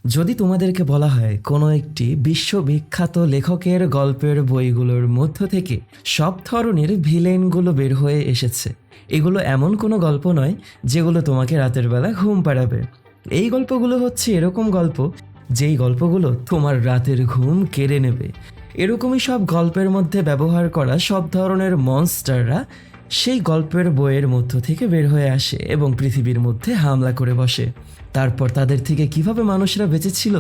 যদি তোমাদেরকে বলা হয় কোনো একটি বিশ্ববিখ্যাত লেখকের গল্পের বইগুলোর মধ্য থেকে সব ধরনের ভিলেনগুলো বের হয়ে এসেছে, এগুলো এমন কোনো গল্প নয় যেগুলো তোমাকে রাতের বেলা ঘুম পাড়াবে। এই গল্পগুলো হচ্ছে এরকম গল্প যেই গল্পগুলো তোমার রাতের ঘুম কেড়ে নেবে। এরকমই সব গল্পের মধ্যে ব্যবহার করা সব ধরনের মনস্টাররা সেই গল্পের বইয়ের মধ্য থেকে বের হয়ে আসে এবং পৃথিবীর মধ্যে হামলা করে বসে। তারপর তাদের থেকে কিভাবে মানুষরা বেঁচেছিল,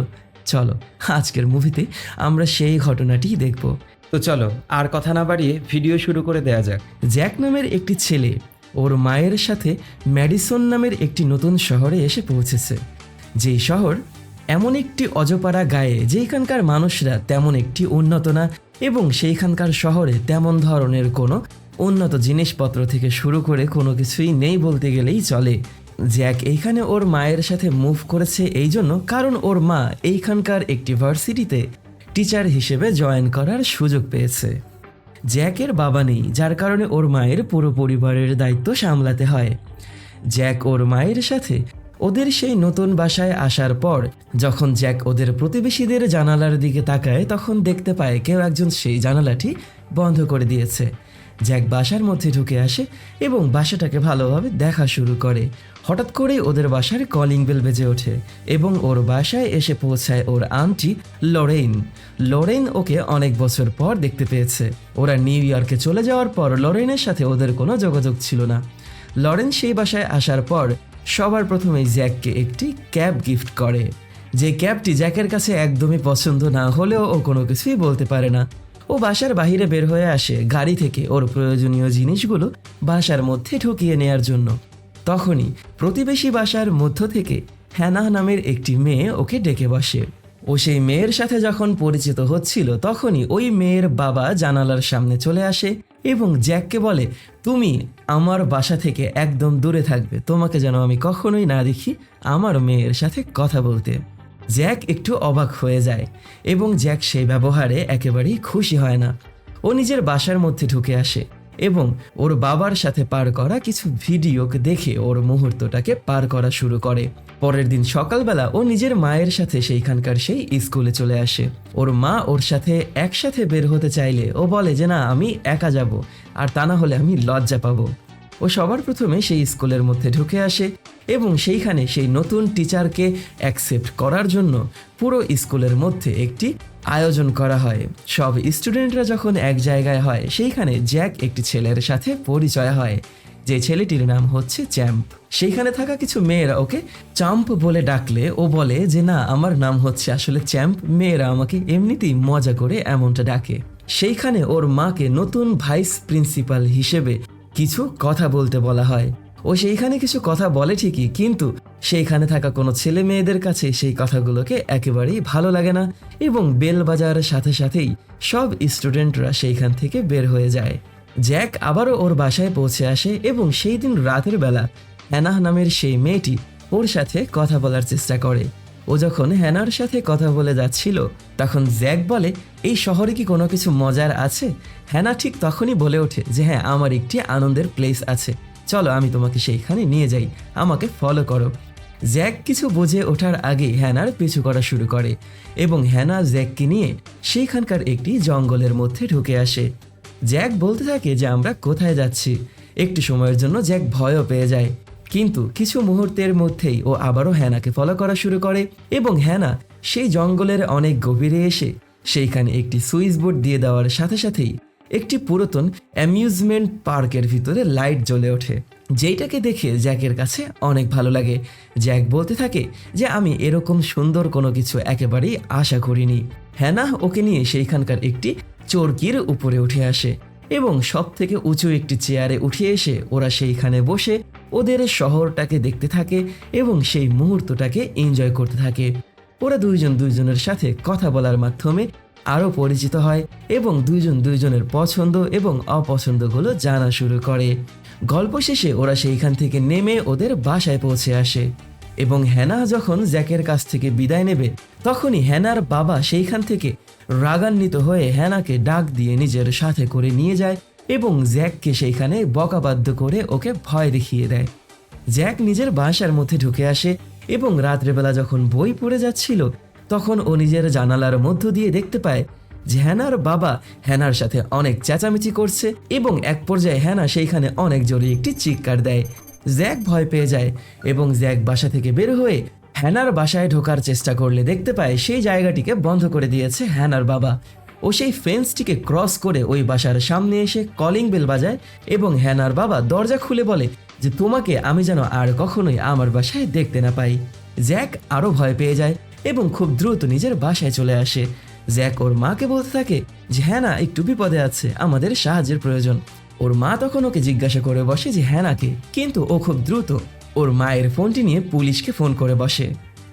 চলো আজকের মুভিতে আমরা সেই ঘটনাটিই দেখব। তো চলো আর কথা না বাড়িয়ে ভিডিও শুরু করে দেয়া যাক। জ্যাক নামের একটি ছেলে ওর মায়ের সাথে ম্যাডিসন নামের একটি নতুন শহরে এসে পৌঁছেছে। যেই শহর এমন একটি অজপাড়া গায়ে যেখানকার মানুষরা তেমন একটি উন্নত না এবং সেইখানকার শহরে তেমন ধরনের কোনো উন্নত জিনিসপত্র থেকে শুরু করে কোনো কিছুই নেই বলতে গেলেই চলে। জ্যাক এইখানে ওর মায়ের সাথে মুভ করেছে এই জন্য কারণ ওর মা এইখানকার একটি ভার্সিটিতে টিচার হিসেবে জয়েন করার সুযোগ পেয়েছে। জ্যাকের বাবা নেই, যার কারণে ওর মায়ের পুরো পরিবারের দায়িত্ব সামলাতে হয়। জ্যাক ওর মায়ের সাথে ওদের সেই নতুন বাসায় আসার পর যখন জ্যাক ওদের প্রতিবেশীদের জানালার দিকে তাকায় তখন দেখতে পায় কেউ একজন সেই জানালাটি বন্ধ করে দিয়েছে। জ্যাক বাসার মধ্যে ঢুকে আসে এবং বাসাটাকে ভালোভাবে দেখা শুরু করে। হঠাৎ করেই ওদের বাসার কলিং বেল বেজে ওঠে এবং ওর বাসায় এসে পৌঁছায় ওর আন্টি লরেইন। লরেইন ওকে অনেক বছর পর দেখতে পেয়েছে। ওরা নিউ ইয়র্কে চলে যাওয়ার পর লরেইনের সাথে ওদের কোনো যোগাযোগ ছিল না। লরেন সেই বাসায় আসার পর সবার প্রথমেই জ্যাককে একটি ক্যাব গিফট করে। যে ক্যাবটি জ্যাকের কাছে একদমই পছন্দ না হলেও ও কোনো কিছুই বলতে পারে না। ও বাসার বাইরে বের হয়ে আসে গাড়ি থেকে ওর প্রয়োজনীয় জিনিসগুলো বাসার মধ্যে ঢুকিয়ে নেয়ার জন্য। তখনই প্রতিবেশী বাসার মধ্য থেকে হ্যানা নামের একটি মেয়ে ওকে ডেকে বসে। ও সেই মেয়ের সাথে যখন পরিচিত হচ্ছিল তখনই ওই মেয়ের বাবা জানালার সামনে চলে আসে এবং জ্যাককে বলে, তুমি আমার বাসা থেকে একদম দূরে থাকবে, তোমাকে যেন আমি কখনোই না দেখি আমার মেয়ের সাথে কথা বলতে। জ্যাক একটু অবাক হয়ে যায় এবং জ্যাক সেই ব্যবহারে একেবারেই খুশি হয় না। ও নিজের বাসার মধ্যে ঢুকে আসে এবং ওর বাবার সাথে পার করা কিছু ভিডিওকে দেখে ওর মুহূর্তটাকে পার করা শুরু করে। পরের দিন সকালবেলা ও নিজের মায়ের সাথে সেইখানকার সেই স্কুলে চলে আসে। ওর মা ওর সাথে একসাথে বের হতে চাইলে ও বলে যে না, আমি একা যাব, আর তা না হলে আমি লজ্জা পাবো। ও সবার প্রথমে সেই স্কুলের মধ্যে ঢুকে আসে এবং সেইখানে সেই নতুন টিচারকে অ্যাকসেপ্ট করার জন্য পুরো স্কুলের মধ্যে একটি আয়োজন করা হয়। সব স্টুডেন্টরা যখন এক জায়গায় হয় সেইখানে জ্যাক একটি ছেলের সাথে পরিচয় হয়, যে ছেলেটির নাম হচ্ছে চ্যাম্প। সেইখানে থাকা কিছু মেয়েরা ওকে চাম্প বলে ডাকলে ও বলে যে না, আমার নাম হচ্ছে আসলে চ্যাম্প, মেয়েরা আমাকে এমনিতেই মজা করে এমনটা ডাকে। সেইখানে ওর মাকে নতুন ভাইস প্রিন্সিপাল হিসেবে কিছু কথা বলতে বলা হয়। ও সেইখানে কিছু কথা বলে ঠিকই, কিন্তু সেইখানে থাকা কোনো ছেলে মেয়েদের কাছে সেই কথাগুলোকে একেবারেই ভালো লাগে না এবং বেল বাজার সাথে সাথেই সব স্টুডেন্টরা সেইখান থেকে বের হয়ে যায়। জ্যাক আবারও ওর বাসায় পৌঁছে আসে এবং সেই দিন রাতের বেলা হ্যানাহ নামের সেই মেয়েটি ওর সাথে কথা বলার চেষ্টা করে। ও যখন হ্যানার সাথে কথা বলে যাচ্ছিল তখন জ্যাক বলে, এই শহরে কি কোনো কিছু মজার আছে? হ্যানা ঠিক তখনই বলে ওঠে যে হ্যাঁ, আমার একটি আনন্দের প্লেস আছে, চলো আমি তোমাকে সেইখানে নিয়ে যাই, আমাকে ফলো করো। জ্যাক কিছু বুঝে ওঠার আগেই হ্যানার পিছু করা শুরু করে এবং হ্যানা জ্যাককে নিয়ে সেইখানকার একটি জঙ্গলের মধ্যে ঢুকে আসে। জ্যাক বলতে থাকে যে আমরা কোথায় যাচ্ছি। একটু সময়ের জন্য জ্যাক ভয়ও পেয়ে যায়, কিন্তু কিছু মুহূর্তের মধ্যেই ও আবারও হ্যানাকে ফলো করা শুরু করে এবং হ্যানা সেই জঙ্গলের অনেক গভীরে এসে সেইখানে একটি সুইচ বোর্ড দিয়ে দেওয়ার সাথে সাথেই একটি পুরাতন অ্যামিউজমেন্ট পার্কের ভিতরে লাইট জ্বলে ওঠে, যেইটাকে দেখে জ্যাকের কাছে অনেক ভালো লাগে। জ্যাক বলতে থাকে যে আমি এরকম সুন্দর কোনো কিছু একেবারেই আশা করিনি। হ্যানা ওকে নিয়ে সেইখানকার একটি চরকির উপরে উঠে আসে এবং সব থেকে উঁচু একটি চেয়ারে উঠে এসে ওরা সেইখানে বসে ওদের শহরটাকে দেখতে থাকে এবং সেই মুহূর্তটাকে এনজয় করতে থাকে। ওরা দুইজন দুইজনের সাথে কথা বলার মাধ্যমে আরও পরিচিত হয় এবং দুইজন দুইজনের পছন্দ এবং অপছন্দগুলো জানা শুরু করে। গল্প শেষে ওরা সেইখান থেকে নেমে ওদের বাসায় পৌঁছে আসে এবং হ্যানা যখন জ্যাকের কাছ থেকে বিদায় নেবে তখনই হ্যানার বাবা সেইখান থেকে রাগান্বিত হয়ে হ্যানাকে ডাক দিয়ে নিজের সাথে করে নিয়ে যায় এবং জ্যাককে সেইখানে বকাবাধ্য করে ওকে ভয় দেখিয়ে দেয়। জ্যাক নিজের বাসার মধ্যে ঢুকে আসে এবং রাত্রেবেলা যখন বই পড়ে যাচ্ছিল তখন ও নিজের জানালার মধ্য দিয়ে দেখতে পায় যে হ্যানার বাবা হ্যানার সাথে অনেক চেঁচামেচি করছে এবং এক পর্যায়ে হ্যানা সেইখানে অনেক জোরে একটি চিৎকার দেয়। জ্যাক ভয় পেয়ে যায় এবং জ্যাক বাসা থেকে বের হয়ে হ্যানার বাসায় ঢোকার চেষ্টা করলে দেখতে পায় সেই জায়গাটিকে বন্ধ করে দিয়েছে হ্যানার বাবা। ও সেই ফেন্সটিকে ক্রস করে ওই বাসার সামনে এসে কলিং বেল বাজায় এবং হ্যানার বাবা দরজা খুলে বলে যে তোমাকে আমি যেন আর কখনোই আমার বাসায় দেখতে না পাই। জ্যাক আরও ভয় পেয়ে যায় এবং খুব দ্রুত নিজের বাসায় চলে আসে। জ্যাক ওর মাকে বলতে থাকে যে হ্যানা একটু বিপদে আছে, আমাদের সাহায্যের প্রয়োজন। ওর মা তখন ওকে জিজ্ঞাসা করে বসে যে হ্যানাকে, কিন্তু ও খুব দ্রুত ওর মায়ের ফোনটি নিয়ে পুলিশকে ফোন করে বসে।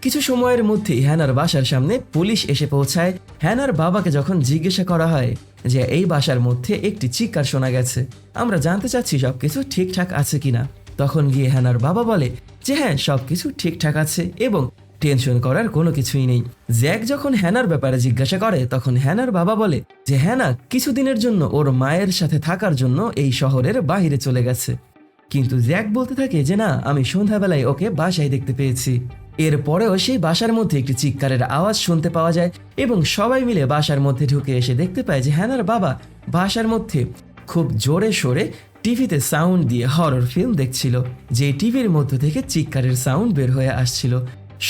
কিছু সময়ের মধ্যেই হ্যানার বাসার সামনে পুলিশ এসে পৌঁছায়। হ্যানার বাবাকে যখন জিজ্ঞাসা করা হয় যে এই বাসার মধ্যে একটি চিৎকার শোনা গেছে, আমরা জানতে চাচ্ছি সবকিছু ঠিকঠাক আছে কিনা, তখন গিয়ে হ্যানার বাবা বলে যে হ্যাঁ সবকিছু ঠিকঠাক আছে এবং টেনশন করার কোনো কিছুই নেই। জ্যাক যখন হ্যানার ব্যাপারে জিজ্ঞাসা করে তখন হ্যানার বাবা বলে যে হ্যানা কিছুদিনের জন্য ওর মায়ের সাথে থাকার জন্য এই শহরের বাইরে চলে গেছে, কিন্তু জ্যাক বলতে থাকে যে না, আমি সন্ধ্যাবেলায় ওকে বাসায় দেখতে পেয়েছি। এরপরেও সেই বাসার মধ্যে একটি চিৎকারের আওয়াজ শুনতে পাওয়া যায় এবং সবাই মিলে বাসার মধ্যে ঢুকে এসে দেখতে পায় যে হ্যানার বাবা বাসার মধ্যে খুব জোরে সোরে টিভিতে সাউন্ড দিয়ে হরর ফিল্ম দেখছিল, যে টিভির মধ্য থেকে চিৎকারের সাউন্ড বের হয়ে আসছিল।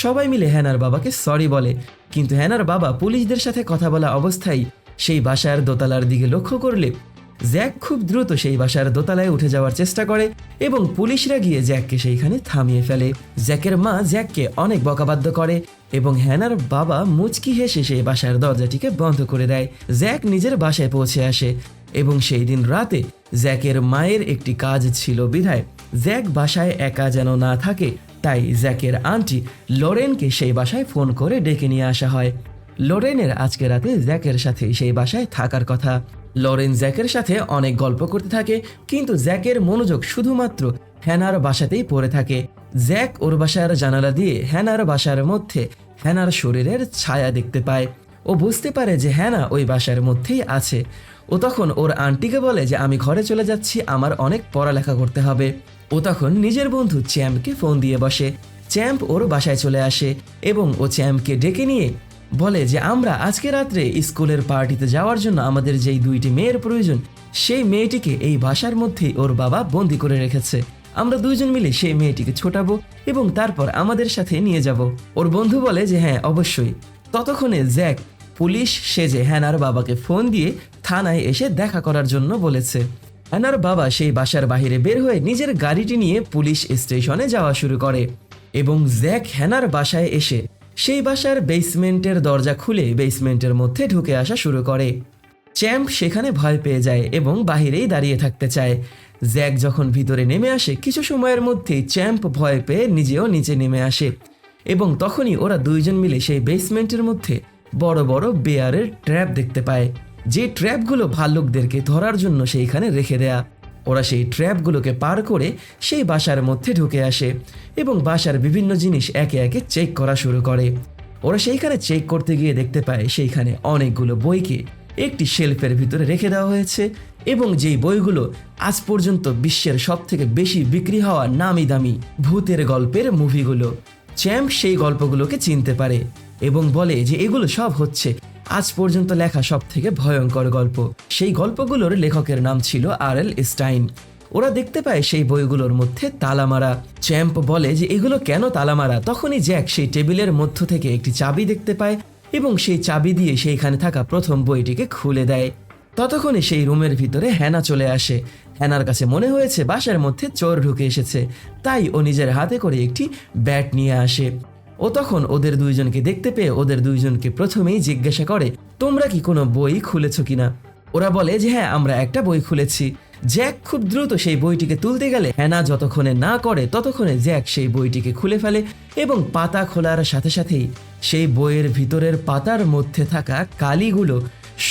সবাই মিলে হ্যানার বাবাকে সরি বলে, কিন্তু হ্যানার বাবা পুলিশদের সাথে কথা বলা অবস্থায় সেই বাসার দোতলার দিকে লক্ষ্য করলে জ্যাক খুব দ্রুত সেই বাসার দোতলায় উঠে যাওয়ার চেষ্টা করে এবং পুলিশরা গিয়ে জ্যাককে সেইখানে থামিয়ে ফেলে। জ্যাকের মা জ্যাককে অনেক বকাবাদ্য করে এবং হ্যানার বাবা মুচকি হেসে সেই বাসার দরজাটিকে বন্ধ করে দেয়। জ্যাক নিজের বাসায় পৌঁছে আসে এবং সেই দিন রাতে জ্যাকের মায়ের একটি কাজ ছিল বিধায় জ্যাক বাসায় একা যেন না থাকে, তাই জ্যাকের আন্টি লরেনকে সেই বাসায় ফোন করে ডেকে নিয়ে আসা হয়। লরেনের আজকে রাতে জ্যাকের সাথে সেই বাসায় থাকার কথা। লরেন জ্যাকের সাথে অনেক গল্প করতে থাকে, কিন্তু জ্যাকের মনোযোগ শুধুমাত্র হ্যানার বাসাতেই পড়ে থাকে। জ্যাক ওর বাসার জানালা দিয়ে হ্যানার বাসার মধ্যে হ্যানার শরীরের ছায়া দেখতে পায়। ও বুঝতে পারে যে হ্যানা ওই বাসার মধ্যেই আছে। ও তখন ওর আন্টিকে বলে যে আমি ঘরে চলে যাচ্ছি, আমার অনেক পড়ালেখা করতে হবে। ও তখন নিজের বন্ধু চ্যাম্পকে ফোন দিয়ে বসে। চ্যাম্প ওর বাসায় চলে আসে এবং ও চ্যাম্পকে ডেকে নিয়ে বলে যে আমরা আজকে রাত্রে স্কুলের পার্টিতে যাওয়ার জন্য আমাদের যেই দুইটি মেয়ের প্রয়োজন, সেই মেয়েটিকে এই বাসার মধ্যেই ওর বাবা বন্দি করে রেখেছে। আমরা দুইজন মিলে সেই মেয়েটিকে ছোটাবো এবং তারপর আমাদের সাথে নিয়ে যাব। ওর বন্ধু বলে যে হ্যাঁ অবশ্যই। ততক্ষণে জ্যাক পুলিশ সেজে হ্যানার বাবাকে ফোন দিয়ে থানায় এসে দেখা করার জন্য বলেছে। হ্যানার বাবা সেই বাসার বাইরে বের হয়ে নিজের গাড়িটি নিয়ে পুলিশ স্টেশনে যাওয়া শুরু করে এবং জ্যাক হ্যানার বাসায় এসে সেই বাসার বেসমেন্টের দরজা খুলে বেসমেন্টের মধ্যে ঢুকে আসা শুরু করে। চ্যাম্প সেখানে ভয় পেয়ে যায় এবং বাহিরেই দাঁড়িয়ে থাকতে চায়। জ্যাক যখন ভিতরে নেমে আসে কিছু সময়ের মধ্যেই চ্যাম্প ভয় পেয়ে নিজেও নিচে নেমে আসে এবং তখনই ওরা দুইজন মিলে সেই বেসমেন্টের মধ্যে বড় বড় বেয়ারের ট্র্যাপ দেখতে পায়, যে ট্র্যাপগুলো ভাল্লুকদেরকে ধরার জন্য সেইখানে রেখে দেয়া। ওরা সেই ট্র্যাপগুলোকে পার করে সেই বাসার মধ্যে ঢুকে আসে এবং বাসার বিভিন্ন জিনিস একে একে চেক করা শুরু করে। ওরা সেইখানে চেক করতে গিয়ে দেখতে পায় সেইখানে অনেকগুলো বইকে একটি শেলফের ভিতরে রেখে দেওয়া হয়েছে এবং যেই বইগুলো আজ পর্যন্ত বিশ্বের সবথেকে বেশি বিক্রি হওয়া নামি দামি ভূতের গল্পের মুভিগুলো। চ্যাম্প সেই গল্পগুলোকে চিনতে পারে এবং বলে যে এগুলো সব হচ্ছে আজ পর্যন্ত লেখা সব থেকে ভয়ঙ্কর গল্প। সেই গল্পগুলোর লেখকের নাম ছিল আর.এল. স্টাইন। ওরা দেখতে পায় সেই বইগুলোর মধ্যে তালামারা। চ্যাম্প বলে যে এগুলো কেন তালামারা। তখনই জ্যাক সেই টেবিলের মধ্য থেকে একটি চাবি দেখতে পায় এবং সেই চাবি দিয়ে সেইখানে থাকা প্রথম বইটিকে খুলে দেয়। ততক্ষণে সেই রুমের ভিতরে হ্যানা চলে আসে। হ্যানার কাছে মনে হয়েছে বাসার মধ্যে চোর ঢুকে এসেছে, তাই ও নিজের হাতে করে একটি ব্যাট নিয়ে আসে। ও তখন ওদের দুইজনকে দেখতে পেয়ে ওদের দুইজনকে প্রথমেই জিজ্ঞাসা করে তোমরা কি কোনো বই খুলেছ কিনা। ওরা বলে যে হ্যাঁ আমরা একটা বই খুলেছি। জ্যাক খুব দ্রুত সেই বইটিকে তুলতে গেলে হ্যানা যতক্ষণে না করে ততক্ষণে জ্যাক সেই বইটিকে খুলে ফেলে এবং পাতা খোলার সাথে সাথেই সেই বইয়ের ভিতরের পাতার মধ্যে থাকা কালিগুলো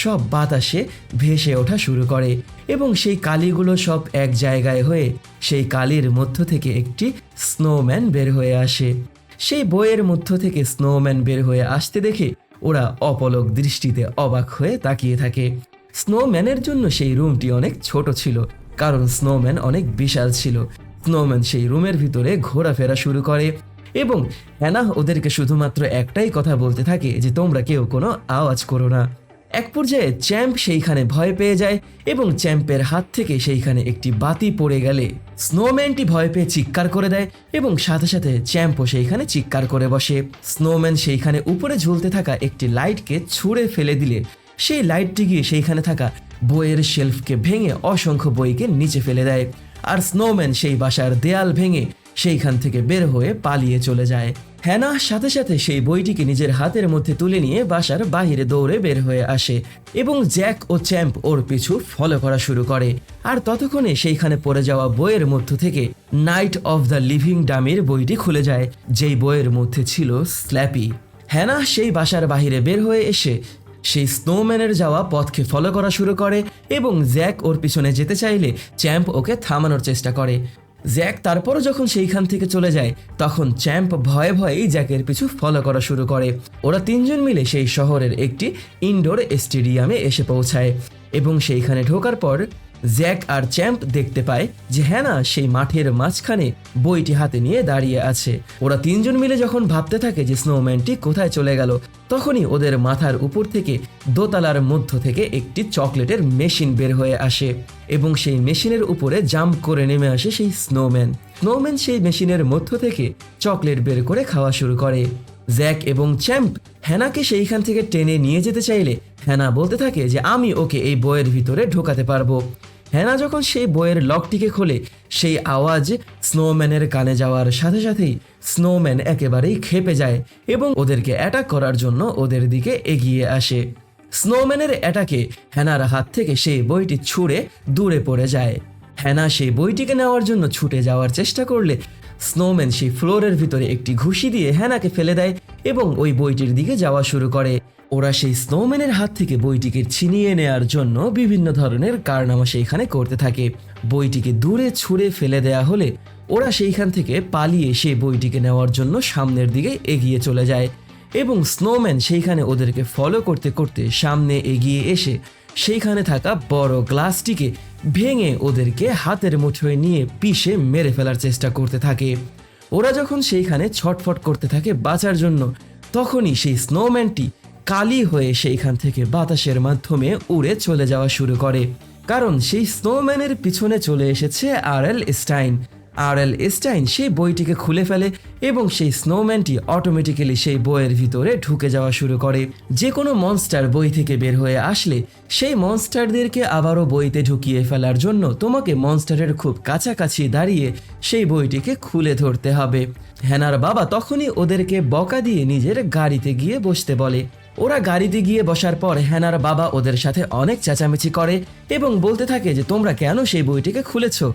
সব বাতাসে ভেসে ওঠা শুরু করে এবং সেই কালিগুলো সব এক জায়গায় হয়ে সেই কালির মধ্য থেকে একটি স্নোম্যান বের হয়ে আসে। সেই বইয়ের মধ্য থেকে স্নোম্যান বের হয়ে আসতে দেখে ওরা অপলক দৃষ্টিতে অবাক হয়ে তাকিয়ে থাকে। স্নোম্যানের জন্য সেই রুমটি অনেক ছোট ছিল, কারণ স্নোম্যান অনেক বিশাল ছিল। স্নোম্যান সেই রুমের ভিতরে ঘোরাফেরা শুরু করে এবং হ্যানা ওদেরকে শুধুমাত্র একটাই কথা বলতে থাকে যে তোমরা কেউ কোনো আওয়াজ করো না। এক পর্যায়ে চ্যাম্প সেইখানে ভয় পেয়ে যায় এবং চ্যাম্পের হাত থেকে সেইখানে একটি বাতি পড়ে গেলে স্নোম্যানটি ভয় পেয়ে চিৎকার করে দেয় এবং সাথে সাথে চ্যাম্পও সেইখানে চিৎকার করে বসে। স্নোম্যান সেইখানে উপরে ঝুলতে থাকা একটি লাইটকে ছুঁড়ে ফেলে দিলে সেই লাইটটি গিয়ে সেইখানে থাকা বইয়ের শেলফকে ভেঙে অসংখ্য বইকে নিচে ফেলে দেয়, আর স্নোম্যান সেই বাসার দেয়াল ভেঙে সেইখান থেকে বের হয়ে পালিয়ে চলে যায়। হ্যানা সাথে সাথে সেই বইটিকে নিজের হাতের মধ্যে তুলে নিয়ে বাসার বাইরে দৌড়ে বের হয়ে আসে এবং জ্যাক ও চ্যাম্প ওর পিছু ফলো করা শুরু করে। আর ততক্ষণে সেইখানে পড়ে যাওয়া বইয়ের মধ্য থেকে নাইট অফ দ্য লিভিং ডামির বইটি খুলে যায়, যেই বইয়ের মধ্যে ছিল স্ল্যাপি। হ্যানা সেই বাসার বাইরে বের হয়ে এসে সেই স্নোম্যানের যাওয়া পথকে ফলো করা শুরু করে এবং জ্যাক ওর পিছনে যেতে চাইলে চ্যাম্প ওকে থামানোর চেষ্টা করে। জ্যাক তারপরও যখন সেইখান থেকে চলে যায় তখন চ্যাম্প ভয়ে ভয়েই জ্যাকের পিছু ফলো করা শুরু করে। ওরা তিনজন মিলে সেই শহরের একটি ইনডোর স্টেডিয়ামে এসে পৌঁছায় এবং সেইখানে ঢোকার পর জ্যাক আর চ্যাম্প দেখতে পায় যে হ্যানা সেই মাঠের মাঝখানে বইটি হাতে নিয়ে দাঁড়িয়ে আছে। ওরা তিনজন মিলে যখন ভাবতে থাকে যে স্নোম্যানটি কোথায় চলে গেল, তখনই ওদের মাথার উপর থেকে দোতলার মধ্য থেকে একটি চকলেটের মেশিন বের হয়ে আসে এবং সেই মেশিনের উপরে জাম্প করে নেমে আসে সেই স্নোম্যান। স্নোম্যান সেই মেশিনের মধ্য থেকে চকলেট বের করে খাওয়া শুরু করে। জ্যাক এবং চ্যাম্প হ্যানাকে সেইখান থেকে টেনে নিয়ে যেতে চাইলে হ্যানা বলতে থাকে যে আমি ওকে এই বইয়ের ভিতরে ঢোকাতে পারবো। হ্যানা যখন সেই বইয়ের লকটিকে খোলে সেই আওয়াজ স্নোম্যানের কানে যাওয়ার সাথে সাথেই স্নোম্যান একেবারেই ক্ষেপে যায় এবং ওদেরকে অ্যাটাক করার জন্য ওদের দিকে এগিয়ে আসে। স্নোম্যানের অ্যাটাকে হ্যানার হাত থেকে সেই বইটি ছুঁড়ে দূরে পড়ে যায়। হ্যানা সেই বইটিকে নেওয়ার জন্য ছুটে যাওয়ার চেষ্টা করলে স্নোম্যান সেই ফ্লোরের ভিতরে একটি ঘুষি দিয়ে হ্যানাকে ফেলে দেয় এবং ওই বইটির দিকে যাওয়া শুরু করে। ওরা সেই স্নোম্যানের হাত থেকে বইটিকে ছিনিয়ে নেয়ার জন্য বিভিন্ন ধরনের কারনামা সেইখানে করতে থাকে। বইটিকে দূরে ছুঁড়ে ফেলে দেয়া হলে ওরা সেইখান থেকে পালিয়ে সেই বইটিকে নেওয়ার জন্য সামনের দিকে এগিয়ে চলে যায় এবং স্নোম্যান সেইখানে ওদেরকে ফলো করতে করতে সামনে এগিয়ে এসে সেইখানে থাকা বড় গ্লাসটিকে ভেঙে ওদেরকে হাতের মুঠোয় নিয়ে পিষে মেরে ফেলার চেষ্টা করতে থাকে। ওরা যখন সেইখানে ছটফট করতে থাকে বাঁচার জন্য, তখনই সেই স্নোম্যানটি কালি হয়ে সেইখান থেকে বাতাসের মাধ্যমে উড়ে চলে যাওয়া শুরু করে, কারণ সেই স্নোম্যানের পিছনে চলে এসেছে আরএল স্টাইন। আরএল স্টাইন সেই বইটিকে খুলে ফেলে এবং সেই স্নোম্যানটি অটোমেটিক্যালি সেই বইয়ের ভিতরে ঢুকে যাওয়া শুরু করে। যে কোনো মনস্টার বই থেকে বের হয়ে আসলে সেই মনস্টারদেরকে আবারও বইতে ঢুকিয়ে ফেলার জন্য তোমাকে মনস্টারের খুব কাছাকাছি দাঁড়িয়ে সেই বইটিকে খুলে ধরতে হবে। হ্যানার বাবা তখনই ওদেরকে বকা দিয়ে নিজের গাড়িতে গিয়ে বসতে বলে। ওরা গাড়িতে গিয়ে বসার পর হ্যানার বাবা ওদের সাথে অনেক চেঁচামেচি করে এবং বলতে থাকে যে তোমরা কেন সেই বইটিকে খুলেছো,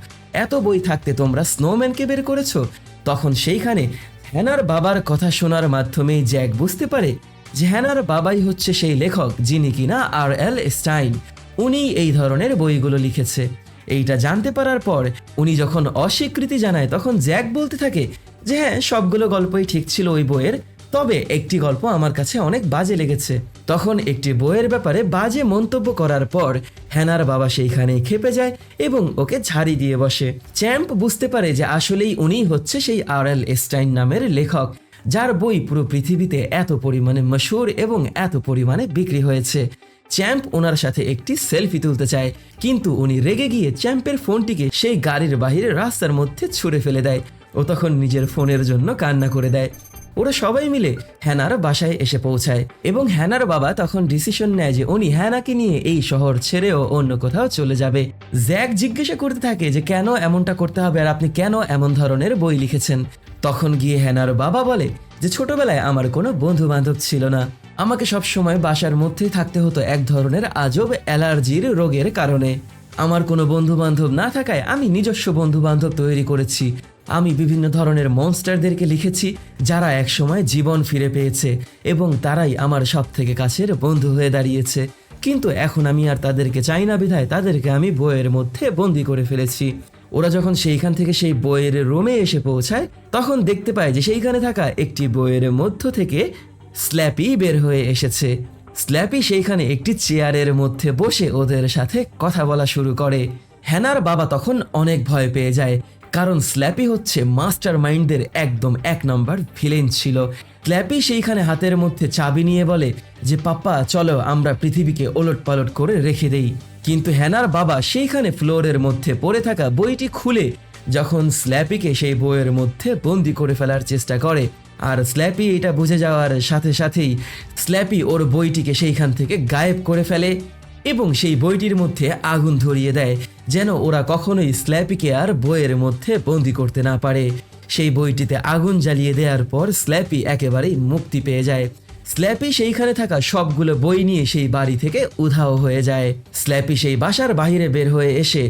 এত বই থাকতে তোমরা স্নোম্যানকে বের করেছো। তখন সেইখানে হ্যানার বাবার কথা শোনার মাধ্যমেই জ্যাক বুঝতে পারে যে হ্যানার বাবাই হচ্ছে সেই লেখক যিনি কিনা আরএল স্টাইন, উনি এই ধরনের বইগুলো লিখেছে। এইটা জানতে পারার পর উনি যখন অস্বীকৃতি জানায় তখন জ্যাক বলতে থাকে যে হ্যাঁ সবগুলো গল্পই ঠিক ছিল ওই বইয়ের, তবে একটি গল্প আমার কাছে অনেক বাজে লেগেছে। তখন একটি বইয়ের ব্যাপারে বাজে মন্তব্য করার পর হ্যানার বাবা সেইখানেই ক্ষেপে যায় এবং ওকে ঝাড়ি দিয়ে বসে। চ্যাম্প বুঝতে পারে যে আসলেই উনিই হচ্ছে সেই আরএল স্টাইন নামের লেখক, যার বই পুরো পৃথিবীতে এত পরিমাণে মশহুর এবং এত পরিমাণে বিক্রি হয়েছে। চ্যাম্প ওনার সাথে একটি সেলফি তুলতে চায়, কিন্তু উনি রেগে গিয়ে চ্যাম্পের ফোনটিকে সেই গাড়ির বাইরে রাস্তার মধ্যে ছুঁড়ে ফেলে দেয়। ও তখন নিজের ফোনের জন্য কান্না করে দেয়। ওরা সবাই মিলে হ্যানার বাসায় এসে পৌঁছায় এবং হ্যানার বাবা তখন ডিসিশন নেয় যে উনি হ্যানাকে নিয়ে এই শহর ছেড়েও অন্য কোথাও চলে যাবে। জ্যাক জিজ্ঞাসা করতে থাকে যে কেন এমনটা করতে হবে আর আপনি কেন এমন ধরনের বই লিখেছেন। তখন গিয়ে হ্যানার বাবা বলে যে ছোটবেলায় আমার কোনো বন্ধু বান্ধব ছিল না, আমাকে সবসময় বাসার মধ্যেই থাকতে হতো এক ধরনের আজব অ্যালার্জির রোগের কারণে। আমার কোনো বন্ধু বান্ধব না থাকায় আমি নিজস্ব বন্ধু বান্ধব তৈরি করেছি। আমি বিভিন্ন ধরনের মনস্টারদেরকে লিখেছি যারা একসময় জীবন ফিরে পেয়েছে এবং তারাই আমার সব থেকে কাছের বন্ধু হয়ে দাঁড়িয়েছে, কিন্তু এখন আমি আর তাদেরকে চাই না বিধায় তাদেরকে আমি বইয়ের মধ্যে বন্দি করে ফেলেছি। ওরা যখন সেইখান থেকে সেই বইয়ের রুমে এসে পৌঁছায় তখন দেখতে পায় যে সেইখানে থাকা একটি বইয়ের মধ্য থেকে স্ল্যাপি বের হয়ে এসেছে। স্ল্যাপি সেইখানে একটি চেয়ারের মধ্যে বসে ওদের সাথে কথা বলা শুরু করে। হ্যানার বাবা তখন অনেক ভয় পেয়ে যায়, কারণ স্ল্যাপি হচ্ছে মাস্টার মাইন্ডদের একদম 1 নম্বর ভিলেন ছিল। স্ল্যাপি সেইখানে হাতের মধ্যে চাবি নিয়ে বলে যে পাপ্পা চলো আমরা পৃথিবীকে ওলটপালট করে রেখে দেই। কিন্তু হ্যানার বাবা সেইখানে ফ্লোরের মধ্যে পড়ে থাকা বইটি খুলে যখন স্ল্যাপিকে সেই বইয়ের মধ্যে বন্দি করে ফেলার চেষ্টা করে, আর স্ল্যাপি এটা বুঝে যাওয়ার সাথে সাথেই স্ল্যাপি ওর বইটিকে সেইখান থেকে গায়েব করে ফেলে এবং সেই বইটির মধ্যে আগুন ধরিয়ে দেয় যেন ওরা কখনোই স্ল্যাপিকে আর বইয়ের মধ্যে বন্দি করতে না পারে। সেই বইটিতে আগুন জ্বালিয়ে দেওয়ার পর স্ল্যাপি একেবারেই মুক্তি পেয়ে যায়। স্ল্যাপি সেইখানে থাকা সবগুলো বই নিয়ে সেই বাড়ি থেকে উধাও হয়ে যায়। স্ল্যাপি সেই বাসার বাইরে বের হয়ে এসে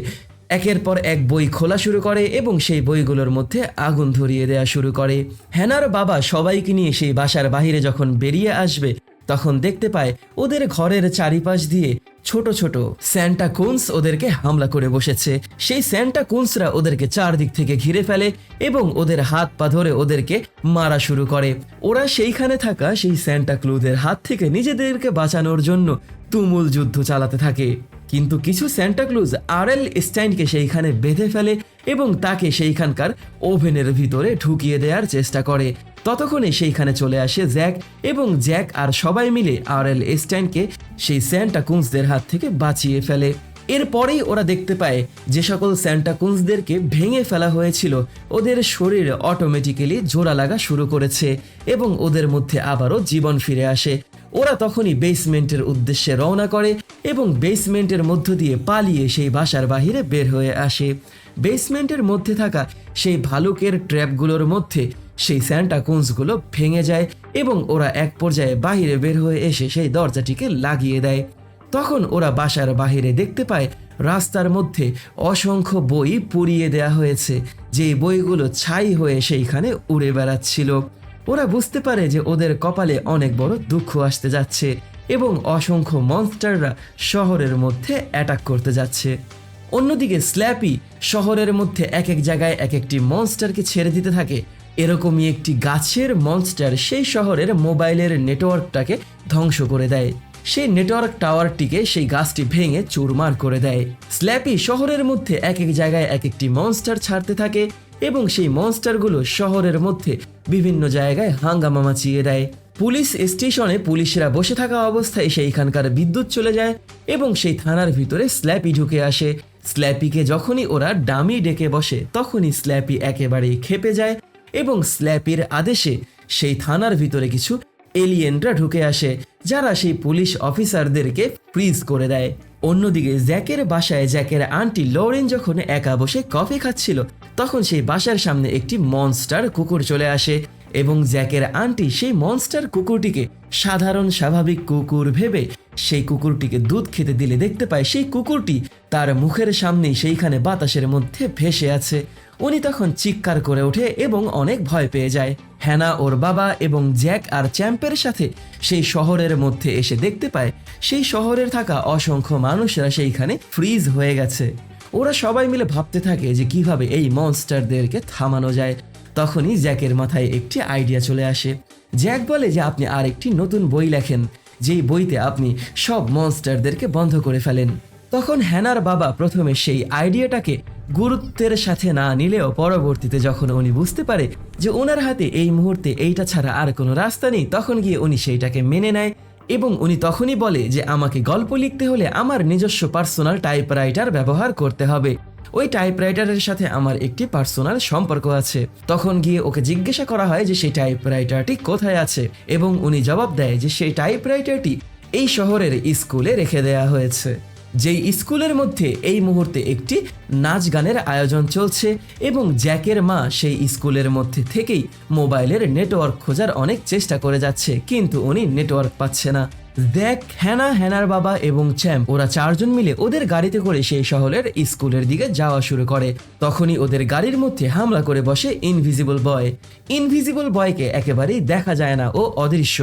একের পর এক বই খোলা শুরু করে এবং সেই বইগুলোর মধ্যে আগুন ধরিয়ে দেওয়া শুরু করে। হ্যানার বাবা সবাইকে নিয়ে সেই বাসার বাইরে যখন বেরিয়ে আসবে তখন দেখতে পায় ওদের ঘরের চারিপাশ দিয়ে ছোট ছোট স্যান্টা কুন্স ওদেরকে হামলা করে বসেছে। সেই স্যান্টা কুন্সরা ওদেরকে চারদিক থেকে ঘিরে ফেলে এবং ওদের হাত পা ধরে ওদেরকে মারা শুরু করে। ওরা সেইখানে থাকা সেই স্যান্টা ক্লুজের হাত থেকে নিজেদেরকে বাঁচানোর জন্য তুমুল যুদ্ধ চালাতে থাকে। কিন্তু কিছু স্যান্টা ক্লুজ আরএল স্টাইনকে সেইখানে বেঁধে ফেলে এবং তাকে সেইখানকার ওভেনের ভিতরে ঢুকিয়ে দেওয়ার চেষ্টা করে। ততক্ষণে সেইখানে চলে আসে জ্যাক এবং জ্যাক আর সবাই মিলে আরএল স্টাইনকে সেই স্যান্টা কুন্সদের হাত থেকে বাঁচিয়ে ফেলে। এরপরেই ওরা দেখতে পায় যে সকল স্যান্টা কুন্সদেরকে ভেঙে ফেলা হয়েছিল ওদের শরীর অটোমেটিক্যালি জোড়া লাগা শুরু করেছে এবং ওদের মধ্যে আবারও জীবন ফিরে আসে। ওরা তখনই বেসমেন্টের উদ্দেশ্যে রওনা করে এবং বেসমেন্টের মধ্য দিয়ে পালিয়ে সেই বাসার বাহিরে বের হয়ে আসে। বেসমেন্টের মধ্যে থাকা সেই ভালুকের ট্র্যাপগুলোর মধ্যে সেই স্যান্টা কুন্সগুলো ভেঙে যায় এবং ওরা এক পর্যায়ে বাহিরে বের হয়ে এসে সেই দরজাটিকে লাগিয়ে দেয়। তখন ওরা বাসার বাহিরে দেখতে পায় রাস্তার মধ্যে অসংখ্য বই পুড়িয়ে দেয়া হয়েছে, যে বইগুলো ছাই হয়ে সেইখানে উড়ে বেড়াচ্ছিল। ওরা বুঝতে পারে যে ওদের কপালে অনেক বড় দুঃখ আসতে যাচ্ছে এবং অসংখ্য মনস্টাররা শহরের মধ্যে অ্যাটাক করতে যাচ্ছে। অন্যদিকে স্ল্যাপি শহরের মধ্যে এক এক জায়গায় এক একটি মনস্টারকে ছেড়ে দিতে থাকে। এরকমই একটি গাছের মনস্টার সেই শহরের মোবাইলের নেটওয়ার্কটাকে ধ্বংস করে দেয়। সেই নেটওয়ার্ক টাওয়ারটিকে সেই গাছটি ভেঙে চুরমার করে দেয়। স্ল্যাপি শহরের মধ্যে এক এক জায়গায় এক একটি মনস্টার ছাড়তে থাকে এবং সেই মনস্টারগুলো শহরের মধ্যে বিভিন্ন জায়গায় হাঙ্গামা মাচিয়ে দেয়। পুলিশ স্টেশনে পুলিশরা বসে থাকা অবস্থায় সেইখানকার বিদ্যুৎ চলে যায় এবং সেই থানার ভিতরে স্ল্যাপি ঢুকে আসে। স্ল্যাপিকে যখনই ওরা ডামি ডেকে বসে তখনই স্ল্যাপি একেবারেই ক্ষেপে যায় এবং স্ল্যাপির আদেশে সেই থানার ভিতরে কিছু এলিয়েনরা ঢুকে আসে যারা সেই পুলিশ অফিসারদেরকে ফ্রিজ করে দেয়। অন্যদিকে জ্যাকের বাসায় জ্যাকের আন্টি লরেন যখন একা বসে কফি খাচ্ছিল তখন সেই বাসার সামনে একটি মনস্টার কুকুর চলে আসে এবং জ্যাকের আন্টি সেই মনস্টার কুকুরটিকে সাধারণ স্বাভাবিক কুকুর ভেবে সেই কুকুরটিকে দুধ খেতে দিলে দেখতে পায় সেই কুকুরটি তার মুখের সামনেই সেইখানে বাতাসের মধ্যে ভেসে আছে। উনি তখন চিৎকার করে ওঠে এবং অনেক ভয় পেয়ে যায়। হ্যানা ওর বাবা এবং জ্যাক আর চ্যাম্পের সাথে সেই শহরের মধ্যে এসে দেখতে পায় সেই শহরের থাকা অসংখ্য মানুষরা সেইখানে ফ্রিজ হয়ে গেছে। ওরা সবাই মিলে ভাবতে থাকে যে কিভাবে এই মনস্টারদেরকে থামানো যায়। তখনই জ্যাকের মাথায় একটি আইডিয়া চলে আসে। জ্যাক বলে যে আপনি আরেকটি নতুন বই লেখেন, যেই বইতে আপনি সব মনস্টারদেরকে বন্ধ করে ফেলেন। তখন হ্যানার বাবা প্রথমে সেই আইডিয়াটাকে গুরুত্বের সাথে না নিলেও পরবর্তীতে যখন উনি বুঝতে পারে যে ওনার হাতে এই মুহূর্তে এইটা ছাড়া আর কোনো রাস্তা নেই, তখন গিয়ে উনি সেইটাকে মেনে নেয় এবং উনি তখনই বলে যে আমাকে গল্প লিখতে হলে আমার নিজস্ব পার্সোনাল টাইপরাইটার ব্যবহার করতে হবে। ওই টাইপরাইটারের সাথে আমার একটি পার্সোনাল সম্পর্ক আছে। তখন গিয়ে ওকে জিজ্ঞাসা করা হয় যে সেই টাইপরাইটারটি কোথায় আছে এবং উনি জবাব দেয় যে সেই টাইপরাইটারটি এই শহরের স্কুলে রেখে দেয়া হয়েছে, যেই স্কুলের মধ্যে এই মুহূর্তে একটি নাচ গানের আয়োজন চলছে এবং জ্যাকের মা সেই স্কুলের মধ্যে থেকেই মোবাইলের নেটওয়ার্ক খোঁজার অনেক চেষ্টা করে যাচ্ছে, কিন্তু উনি নেটওয়ার্ক পাচ্ছে না। জ্যাক, হ্যানা, হ্যানার বাবা এবং চ্যাম্প ওরা চারজন মিলে ওদের গাড়িতে করে সেই শহরের স্কুলের দিকে যাওয়া শুরু করে। তখনই ওদের গাড়ির মধ্যে হামলা করে বসে ইনভিজিবল বয়। ইনভিজিবল বয়কে একেবারেই দেখা যায় না, ও অদৃশ্য।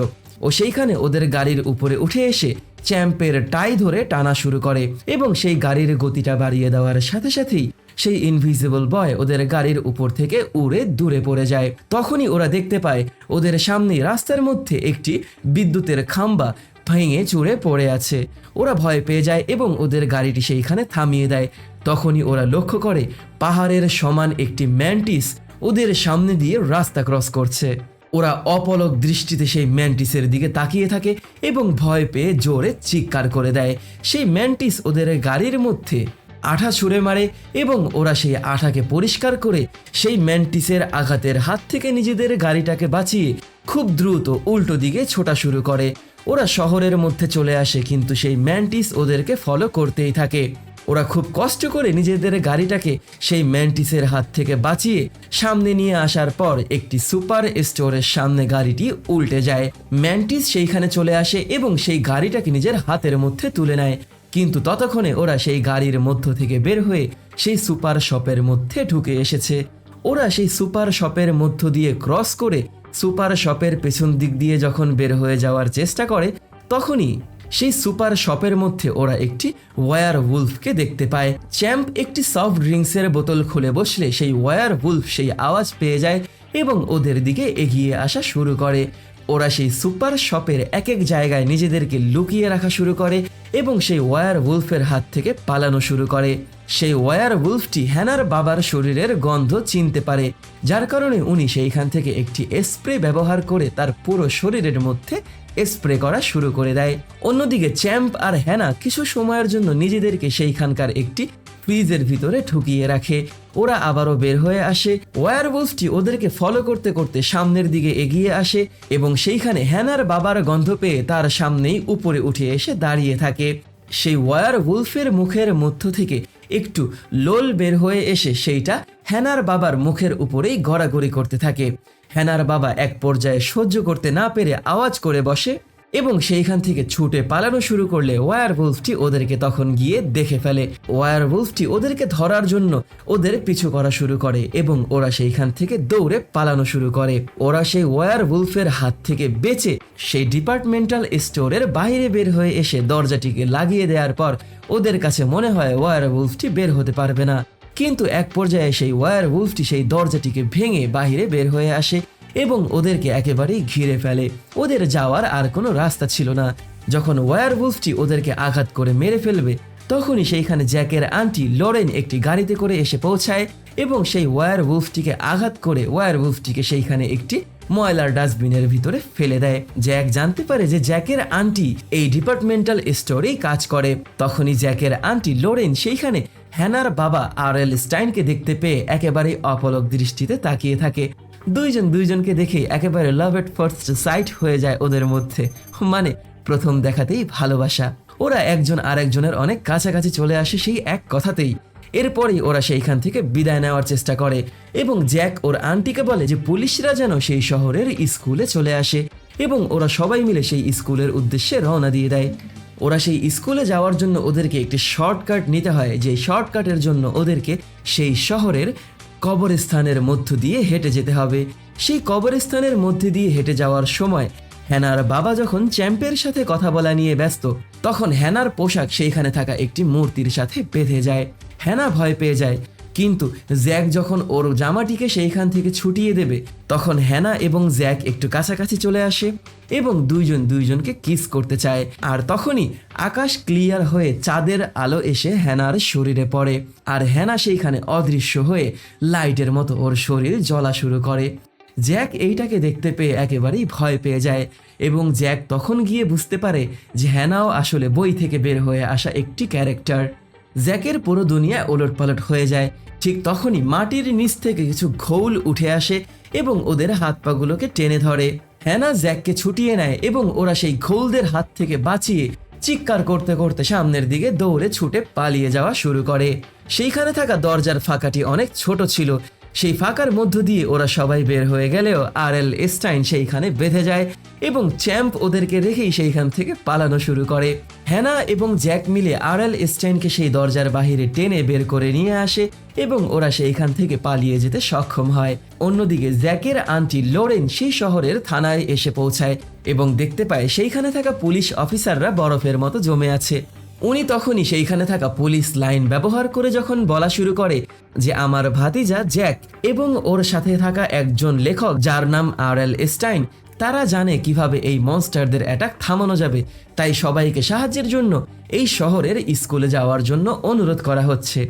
ও সেইখানে ওদের গাড়ির উপরে উঠে এসে চ্যাম্পের টাই ধরে টানা শুরু করে এবং সেই গাড়ির গতিটা বাড়িয়ে দেওয়ার সাথে সাথেই সেই ইনভিজিবল বয় ওদের গাড়ির উপর থেকে উড়ে দূরে পড়ে যায়। তখনই ওরা দেখতে পায় ওদের সামনে রাস্তার মধ্যে একটি বিদ্যুতের খাম্বা ভেঙে চুরে পড়ে আছে। ওরা ভয় পেয়ে যায় এবং ওদের গাড়িটি সেইখানে থামিয়ে দেয়। তখনই ওরা লক্ষ্য করে পাহাড়ের সমান একটি ম্যান্টিস ওদের সামনে দিয়ে রাস্তা ক্রস করছে। ওরা অপলক দৃষ্টিতে সেই ম্যান্টিসের দিকে তাকিয়ে থাকে এবং ভয় পেয়ে জোরে চিৎকার করে দেয়। সেই ম্যান্টিস ওদের গাড়ির মধ্যে আঠা ছুঁড়ে মারে এবং ওরা সেই আঠাকে পরিষ্কার করে সেই ম্যান্টিসের আঘাতের হাত থেকে নিজেদের গাড়িটাকে বাঁচিয়ে খুব দ্রুত উল্টো দিকে ছোটা শুরু করে। ওরা শহরের মধ্যে চলে আসে, কিন্তু সেই ম্যান্টিস ওদেরকে ফলো করতেই থাকে। ওরা খুব কষ্ট করে নিজেদের গাড়িটাকে সেই ম্যান্টিসের হাত থেকে বাঁচিয়ে সামনে নিয়ে আসার পর একটি সুপার স্টোরের সামনে গাড়িটি উল্টে যায়। ম্যান্টিস সেইখানে চলে আসে এবং সেই গাড়িটাকে নিজের হাতের মধ্যে তুলে নেয়, কিন্তু ততক্ষণে ওরা সেই গাড়ির মধ্য থেকে বের হয়ে সেই সুপার শপের মধ্যে ঢুকে এসেছে। ওরা সেই সুপার শপের মধ্য দিয়ে ক্রস করে সুপার শপের পেছন দিক দিয়ে যখন বের হয়ে যাওয়ার চেষ্টা করে, তখনই সেই সুপার শপের মধ্যে ওরা একটি ওয়ার উলফকে দেখতে পায়। চ্যাম্প একটি সফট ড্রিঙ্কসের বোতল খুলে বসলে সেই ওয়ার উলফ সেই আওয়াজ পেয়ে যায় এবং ওদের দিকে এগিয়ে আসা শুরু করে। ওরা সেই সুপার শপের এক এক জায়গায় নিজেদেরকে লুকিয়ে রাখা শুরু করে এবং সেই ওয়ার উলফের হাত থেকে পালানো শুরু করে। সেই ওয়ার উলফটি হ্যানার বাবার শরীরের গন্ধ চিনতে পারে, যার কারণে উনি সেইখান থেকে একটি স্প্রে ব্যবহার করে তার পুরো শরীরের মধ্যে স্প্রে করা শুরু করে দেয়। অন্যদিকে চ্যাম্প আর হ্যানা কিছু সময়ের জন্য নিজেদেরকে সেইখানকার একটি ফ্রিজের ভিতরে ঢুকিয়ে রাখে। ওরা আবারও বের হয়ে আসে। ওয়্যারউলফটি ওদেরকে ফলো করতে করতে সামনের দিকে এগিয়ে আসে এবং সেইখানে হ্যানার বাবার গন্ধ পেয়ে তার সামনেই উপরে উঠে এসে দাঁড়িয়ে থাকে। সেই ওয়্যারউলফের মুখের মধ্য থেকে একটু লোল বের হয়ে এসে সেইটা হ্যানার বাবার মুখের উপরেই গড়াগড়ি করতে থাকে। হ্যানার বাবা এক পর্যায়ে সহ্য করতে না পেরে আওয়াজ করে বসে এবং সেইখান থেকে ছুটে পালানো শুরু করলে ওয়্যারউলফটি ওদেরকে তখন গিয়ে দেখে ফেলে। ওয়্যারউলফটি ওদেরকে ধরার জন্য ওদের পিছু করা শুরু করে এবং ওরা সেইখান থেকে দৌড়ে পালানো শুরু করে। ওরা সেই ওয়্যারউলফের হাত থেকে বেঁচে সেই ডিপার্টমেন্টাল স্টোরের বাইরে বের হয়ে এসে দরজাটিকে লাগিয়ে দেওয়ার পর ওদের কাছে মনে হয় ওয়্যারউলফটি বের হতে পারবে না, কিন্তু এক পর্যায়ে সেই ওয়্যারউলফটি সেই দরজাটিকে ভেঙে বাইরে বের হয়ে আসে এবং ওদেরকে একেবারেই ঘিরে ফেলে। ওদের যাওয়ার আর কোনো রাস্তা ছিল না। যখন ওয়্যারউলফটি ওদেরকে আঘাত করে মেরে ফেলবে, তখনই সেইখানে জ্যাকের আন্টি লরেন একটি গাড়িতে করে এসে পৌঁছায় এবং সেই ওয়্যারউলফটিকে আঘাত করে ওয়্যারউলফটিকে সেইখানে একটি ময়লার ডাস্টবিনের ভিতরে ফেলে দেয়। জ্যাক জানতে পারে যে জ্যাকের আন্টি এই ডিপার্টমেন্টাল স্টোরেই কাজ করে। তখনই জ্যাকের আন্টি লরেন সেইখানে হ্যানার বাবা আর.এল. স্টাইনকে দেখতে পেয়ে একেবারেই অপলক দৃষ্টিতে তাকিয়ে থাকে। দুইজনকে দেখে একেবারে লাভ এট ফার্স্ট সাইট হয়ে যায় ওদের মধ্যে, মানে প্রথম দেখাতেই ভালোবাসা। ওরা একজন আরেকজনের অনেক কাছাকাছি চলে আসে সেই এক কথাতেই। এরপরেই ওরা সেইখান থেকে বিদায় নেওয়ার চেষ্টা করে এবং জ্যাক ওর আন্টিকে বলে যে পুলিশরা যেন সেই শহরের স্কুলে চলে আসে এবং ওরা সবাই মিলে সেই স্কুলের উদ্দেশ্যে রওনা দিয়ে দেয়। ওরা সেই স্কুলে যাওয়ার জন্য ওদেরকে একটি শর্টকাট নিতে হয়, যে শর্টকাটের জন্য ওদেরকে সেই শহরের কবরস্থানের মধ্য দিয়ে হেঁটে যেতে হবে। সেই কবরস্থানের মধ্যে দিয়ে হেঁটে যাওয়ার সময় হ্যানার বাবা যখন চ্যাম্পের সাথে কথা বলা নিয়ে ব্যস্ত, তখন হ্যানার পোশাক সেইখানে থাকা একটি মূর্তির সাথে বেঁধে যায়। হ্যানা ভয় পেয়ে যায়, কিন্তু জ্যাক যখন ওর জামাটিকে সেইখান থেকে ছুটিয়ে দেবে, তখন হ্যানা এবং জ্যাক একটু কাছাকাছি চলে আসে এবং দুইজনকে কিস করতে চায়। আর তখনই আকাশ ক্লিয়ার হয়ে চাঁদের আলো এসে হ্যানার শরীরে পড়ে আর হ্যানা সেইখানে অদৃশ্য হয়ে লাইটের মতো ওর শরীর জ্বলা শুরু করে। জ্যাক এইটাকে দেখতে পেয়ে একেবারেই ভয় পেয়ে যায় এবং জ্যাক তখন গিয়ে বুঝতে পারে যে হ্যানাও আসলে বই থেকে বের হয়ে আসা একটি ক্যারেক্টার। জ্যাকের পুরো দুনিয়া ওলটপালট হয়ে যায়। ঠিক তখনই মাটির নিচ থেকে কিছু ঘৌল উঠে আসে এবং ওদের হাত পাগুলোকে টেনে ধরে। হ্যানা জ্যাককে ছুটিয়ে নেয় এবং ওরা সেই ঘৌলদের হাত থেকে বাঁচিয়ে চিৎকার করতে করতে সামনের দিকে দৌড়ে ছুটে পালিয়ে যাওয়া শুরু করে। সেইখানে থাকা দরজার ফাঁকাটি অনেক ছোট ছিল। সেই ফাঁকার মধ্য দিয়ে ওরা সবাই বের হয়ে গেলেও আর.এল. স্টাইন সেইখানে বেঁধে যায় এবং চ্যাম্প ওদেরকে রেখেই সেইখান থেকে পালানো শুরু করে। হ্যানা এবং জ্যাক মিলে আর.এল. স্টাইনকে সেই দরজার বাহিরে টেনে বের করে নিয়ে আসে এবং ওরা সেইখান থেকে পালিয়ে যেতে সক্ষম হয়। অন্যদিকে জ্যাকের আন্টি লোরেন সেই শহরের থানায় এসে পৌঁছায় এবং দেখতে পায় সেইখানে থাকা পুলিশ অফিসাররা বরফের মতো জমে আছে। উনি তখনই সেইখানে থাকা পুলিশ লাইন ব্যবহার করে যখন বলা শুরু করে যে আমার ভাতিজা জ্যাক এবং ওর সাথে থাকা একজন লেখক যার নাম আর.এল. স্টাইন, তারা জানে কিভাবে এই মনস্টারদের অ্যাটাক থামানো যাবে, তাই সবাইকে সাহায্যের জন্য এই শহরের স্কুলে যাওয়ার জন্য অনুরোধ করা হচ্ছে।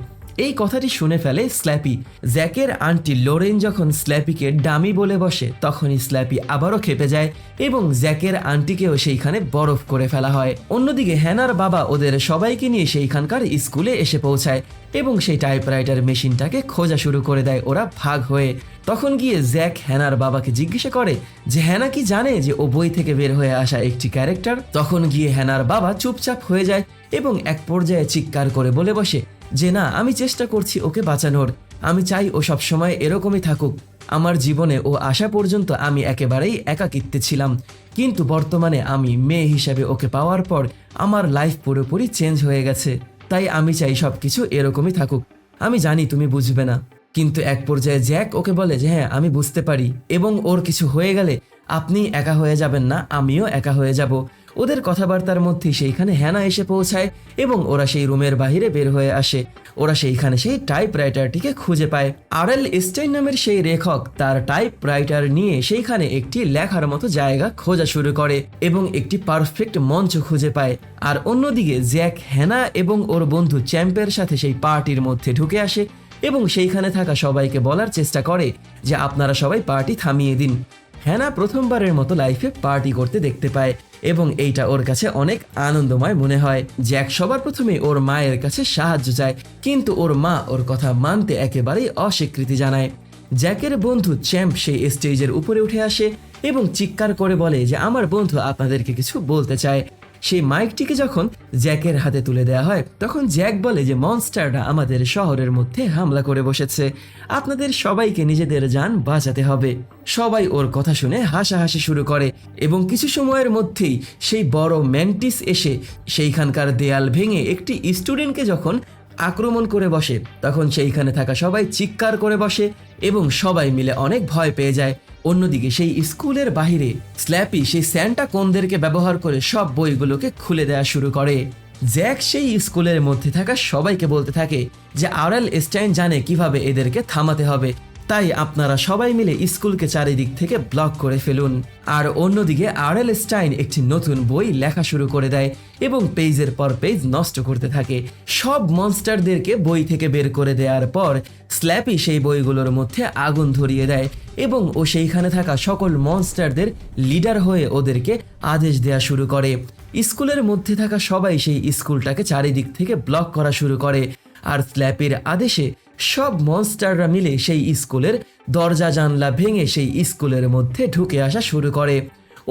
এই কথাটি শুনে ফেলে স্ল্যাপি। জ্যাকের আন্টি লোরেন যখন স্ল্যাপিকে ডামি বলে বসে, তখনই স্ল্যাপি আবারও খেপে যায় এবং জ্যাকের আন্টিকেও সেইখানে বরফ করে ফেলা হয়। অন্যদিকে হ্যানার বাবা ওদের সবাইকে নিয়ে সেইখানকার স্কুলে এসে পৌঁছায় এবং সেই টাইপরাইটার মেশিনটাকে খোঁজা শুরু করে দেয় ওরা ভাগ হয়ে। তখন গিয়ে জ্যাক হ্যানার বাবাকে জিজ্ঞাসা করে যে হ্যানা কি জানে যে ও বই থেকে বের হয়ে আসা একটি ক্যারেক্টার। তখন গিয়ে হ্যানার বাবা চুপচাপ হয়ে যায় এবং এক পর্যায়ে চিৎকার করে বলে বসে যে না, আমি চেষ্টা করছি ওকে বাঁচানোর, আমি চাই ও সবসময় এরকমই থাকুক। আমার জীবনে ও আসা পর্যন্ত আমি একেবারেই একাকিত্বে ছিলাম, কিন্তু বর্তমানে আমি মেয়ে হিসেবে ওকে পাওয়ার পর আমার লাইফ পুরোপুরি চেঞ্জ হয়ে গেছে। তাই আমি চাই সব কিছু এরকমই থাকুক। আমি জানি তুমি বুঝবে না, কিন্তু এক পর্যায়ে জ্যাক ওকে বলে যে হ্যাঁ আমি বুঝতে পারি, এবং ওর কিছু হয়ে গেলে আপনি একা হয়ে যাবেন না, আমিও একা হয়ে যাব। ওদের কথাবার্তার মধ্যে সেইখানে হ্যানা এসে পৌঁছায় এবং ওরা সেই রুমের বাইরে বের হয়ে আসে। ওরা সেইখানে সেই টাইপরাইটারটিকে খুঁজে পায়। আরএল স্টাইন নামের সেই লেখক তার টাইপরাইটার নিয়ে সেইখানে একটি লেখার মতো জায়গা খোঁজা শুরু করে এবং একটি পারফেক্ট মঞ্চ খুঁজে পায়। আর অন্যদিকে জ্যাক হ্যানা এবং ওর বন্ধু চ্যাম্পের সাথে সেই পার্টির মধ্যে ঢুকে আসে এবং সেইখানে থাকা সবাইকে বলার চেষ্টা করে যে আপনারা সবাই পার্টি থামিয়ে দিন। হ্যানা প্রথমবারের মতো লাইফে পার্টি করতে দেখতে পায় এবং এইটা ওর কাছে অনেক আনন্দময় মনে হয়। জ্যাক সবার প্রথমে ওর মায়ের কাছে সাহায্য চায়, কিন্তু ওর মা ওর কথা মানতে একেবারেই অস্বীকৃতি জানায়। জ্যাকের বন্ধু চ্যাম্প সেই স্টেজের উপরে উঠে আসে এবং চিৎকার করে বলে যে আমার বন্ধু আপনাদেরকে কিছু বলতে চায়। সেই মাইকটিকে যখন জ্যাকের হাতে তুলে দেওয়া হয়, তখন জ্যাক বলে যে মনস্টাররা আমাদের শহরের মধ্যে হামলা করে বসেছে, আপনাদের সবাইকে নিজেদের জান বাঁচাতে হবে। সবাই ওর কথা শুনে হাসাহাসি শুরু করে এবং কিছু সময়ের মধ্যেই সেই বড় ম্যান্টিস এসে সেইখানকার দেয়াল ভেঙে একটি স্টুডেন্টকে যখন আক্রমণ করে বসে, তখন সেইখানে থাকা সবাই চিৎকার করে বসে এবং সবাই মিলে অনেক ভয় পেয়ে যায়। অন্যদিকে সেই স্কুলের বাহিরে স্ল্যাপি সেই স্যান্টা কোনদেরকে ব্যবহার করে সব বইগুলোকে খুলে দেওয়া শুরু করে। জ্যাক সেই স্কুলের মধ্যে থাকা সবাইকে বলতে থাকে যে আরএল স্টাইন জানে কিভাবে এদেরকে থামাতে হবে, তাই আপনারা সবাই মিলে স্কুলকে চারিদিক থেকে ব্লক করে ফেলুন। আর অন্যদিকে আরএল স্টাইন একটি নতুন বই লেখা শুরু করে দেয় এবং পেজের পর পেজ নষ্ট করতে থাকে। সব মনস্টারদেরকে বই থেকে বের করে দেওয়ার পর স্ল্যাপি সেই বইগুলোর মধ্যে আগুন ধরিয়ে দেয় এবং ও সেইখানে থাকা সকল মনস্টারদের লিডার হয়ে ওদেরকে আদেশ দেওয়া শুরু করে। স্কুলের মধ্যে থাকা সবাই সেই স্কুলটাকে চারিদিক থেকে ব্লক করা শুরু করে, আর স্ল্যাপির আদেশে সব মনস্টাররা মিলে সেই স্কুলের দরজা জানলা ভেঙে সেই স্কুলের মধ্যে ঢুকে আসা শুরু করে।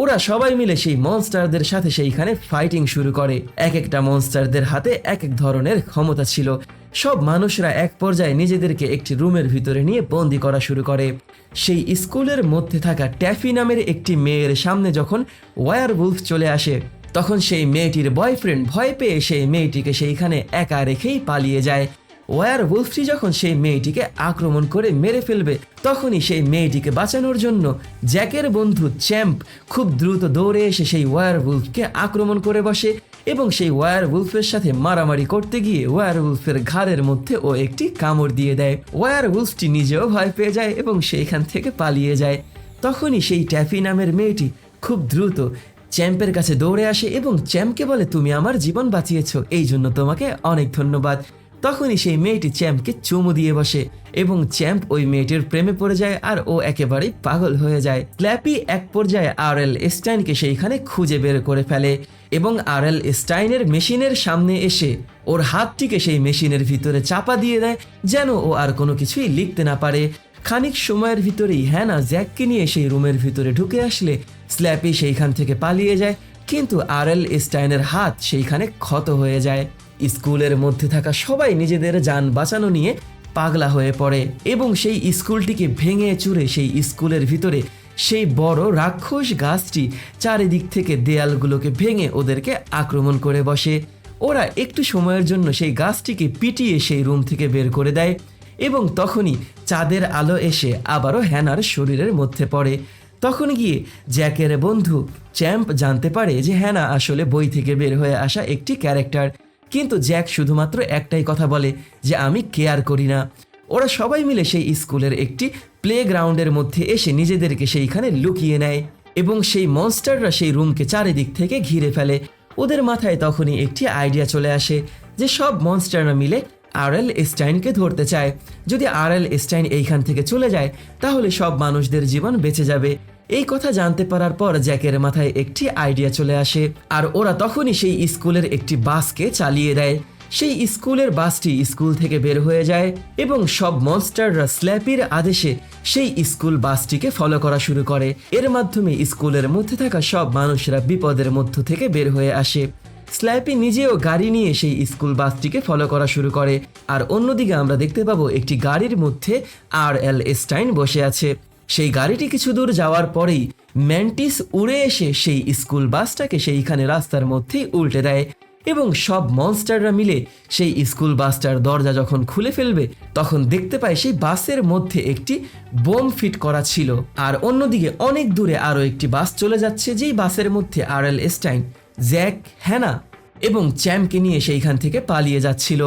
ওরা সবাই মিলে সেই মনস্টারদের সাথে সেইখানে ফাইটিং শুরু করে। এক একটা মনস্টারদের হাতে এক এক ধরনের ক্ষমতা ছিল। সব মানুষরা এক পর্যায়ে নিজেদেরকে একটি রুমের ভিতরে নিয়ে বন্দি করা শুরু করে। সেই স্কুলের মধ্যে থাকা ট্যাফি নামের একটি মেয়ের সামনে যখন ওয়্যারউলফ চলে আসে, তখন সেই মেয়েটির বয়ফ্রেন্ড ভয় পেয়ে সেই মেয়েটিকে সেইখানে একা রেখেই পালিয়ে যায়। ওয়্যারউলফটি যখন সেই মেয়েটিকে আক্রমণ করে মেরে ফেলবে, তখনই সেই মেয়েটিকে বাঁচানোর জন্য জ্যাকের বন্ধু চ্যাম্প খুব দ্রুত দৌড়ে এসে সেই ওয়্যারউলফকে আক্রমণ করে বসে এবং সেই ওয়্যারউলফের সাথে মারামারি করতে গিয়ে ওয়্যারউলফের ঘাড়ের মধ্যে ও একটি কামড় দিয়ে দেয়। ওয়্যারউলফটি নিজেও ভয় পেয়ে যায় এবং সেইখান থেকে পালিয়ে যায়। তখনই সেই ট্যাফি নামের মেয়েটি খুব দ্রুত চ্যাম্পের কাছে দৌড়ে আসে এবং চ্যাম্পকে বলে তুমি আমার জীবন বাঁচিয়েছো, এই জন্য তোমাকে অনেক ধন্যবাদ। তখনই সেই মেয়েটি চ্যাম্পকে চুমু দিয়ে বসে এবং চ্যাম্প ওই মেয়েটির প্রেমে পড়ে যায় আর ও একেবারেই পাগল হয়ে যায়। স্ল্যাপি এক পর্যায়ে আরএল স্টাইনকে সেইখানে খুঁজে বের করে ফেলে এবং আরএল স্টাইনের মেশিনের সামনে এসে ওর হাতটিকে সেই মেশিনের ভিতরে চাপা দিয়ে দেয় যেন ও আর কোনো কিছুই লিখতে না পারে। খানিক সময়ের ভিতরেই হ্যানা জ্যাককে নিয়ে সেই রুমের ভিতরে ঢুকে আসলে স্ল্যাপি সেইখান থেকে পালিয়ে যায়, কিন্তু আরএল স্টাইনের হাত সেইখানে ক্ষত হয়ে যায়। স্কুলের মধ্যে থাকা সবাই নিজেদের যান বাঁচানো নিয়ে পাগলা হয়ে পড়ে এবং সেই স্কুলটিকে ভেঙে চুরে সেই স্কুলের ভিতরে সেই বড় রাক্ষস গাছটি চারিদিক থেকে দেয়ালগুলোকে ভেঙে ওদেরকে আক্রমণ করে বসে। ওরা একটু সময়ের জন্য সেই গাছটিকে পিটিয়ে সেই রুম থেকে বের করে দেয় এবং তখনই চাঁদের আলো এসে আবারও হ্যানার শরীরের মধ্যে পড়ে। তখন গিয়ে জ্যাকের বন্ধু চ্যাম্প জানতে পারে যে হ্যানা আসলে বই থেকে বের হয়ে আসা একটি ক্যারেক্টার, কিন্তু জ্যাক শুধুমাত্র একটাই কথা বলে যে আমি কেয়ার করি না। ওরা সবাই মিলে সেই স্কুলের একটি প্লেগ্রাউন্ডের মধ্যে এসে নিজেদেরকে সেইখানে লুকিয়ে নেয় এবং সেই মনস্টাররা সেই রুমকে চারিদিক থেকে ঘিরে ফেলে। ওদের মাথায় তখনই একটি আইডিয়া চলে আসে যে সব মনস্টাররা মিলে আরএল স্টাইনকে ধরতে চায়। যদি আরএল স্টাইন এইখান থেকে চলে যায় তাহলে সব মানুষদের জীবন বেঁচে যাবে। এই কথা জানতে পারার পর জ্যাকের মাথায় একটি আইডিয়া চলে আসে, আর ওরা তখনই সেই স্কুলের একটি বাসকে চালিয়ে দেয়। সেই স্কুলের বাসটি স্কুল থেকে বের হয়ে যায় এবং সব মনস্টাররা স্ল্যাপির আদেশে সেই স্কুল বাসটিকে ফলো করা শুরু করে। এর মাধ্যমে স্কুলের মধ্যে থাকা সব মানুষরা বিপদের মধ্য থেকে বের হয়ে আসে। স্ল্যাপি নিজেও গাড়ি নিয়ে সেই স্কুল বাসটিকে ফলো করা শুরু করে, আর অন্যদিকে আমরা দেখতে পাবো একটি গাড়ির মধ্যে আরএল স্টাইন বসে আছে। সেই গাড়িটি কিছু দূর যাওয়ার পরেই ম্যান্টিস উড়ে এসে সেই স্কুল বাসটাকে সেইখানে রাস্তার মধ্যেই উল্টে দেয় এবং সব মনস্টাররা মিলে সেই স্কুল বাসটার দরজা যখন খুলে ফেলবে তখন দেখতে পায় সেই বাসের মধ্যে একটি বোম ফিট করা ছিল। আর অন্যদিকে অনেক দূরে আরও একটি বাস চলে যাচ্ছে, যেই বাসের মধ্যে আরএল স্টাইন, জ্যাক, হ্যানা এবং চ্যামকে নিয়ে সেইখান থেকে পালিয়ে যাচ্ছিল।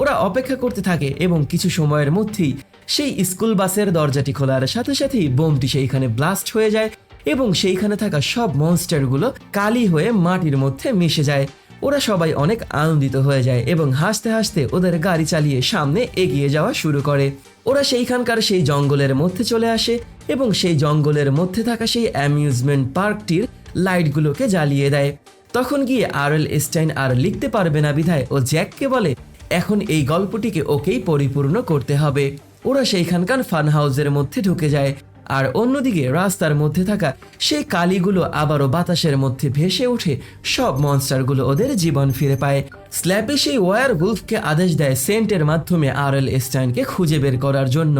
ওরা অপেক্ষা করতে থাকে এবং কিছু সময়ের মধ্যেই সেই স্কুল বাসের দরজাটি খোলার সাথে সাথেই বোমটি সেইখানে ব্লাস্ট হয়ে যায় এবং সেইখানে থাকা সব মনস্টারগুলো কালি হয়ে মাটির মধ্যে মিশে যায়। ওরা সবাই অনেক আনন্দিত হয়ে যায় এবং হাসতে হাসতে ওদের গাড়ি চালিয়ে সামনে এগিয়ে যাওয়া শুরু করে। ওরা সেইখানকার সেই জঙ্গলের মধ্যে চলে আসে এবং সেই জঙ্গলের মধ্যে থাকা সেই অ্যামিউজমেন্ট পার্কটির লাইটগুলোকে জ্বালিয়ে দেয়। তখন গিয়ে আরএল স্টাইন আর লিখতে পারবে না বিধায় ও জ্যাককে বলে এখন এই গল্পটিকে ওকেই পরিপূর্ণ করতে হবে। ওরা সেইখানকার ফান হাউসের মধ্যে ঢুকে যায়, আর অন্যদিকে রাস্তার মধ্যে থাকা সেই কালিগুলো আবারও বাতাসের মধ্যে ভেসে উঠে সব মনস্টারগুলো ওদের জীবন ফিরে পায়। স্ল্যাপি সেই ওয়ার উলফকে আদেশ দেয় সেন্টের মাধ্যমে আরএল স্টাইনকে খুঁজে বের করার জন্য।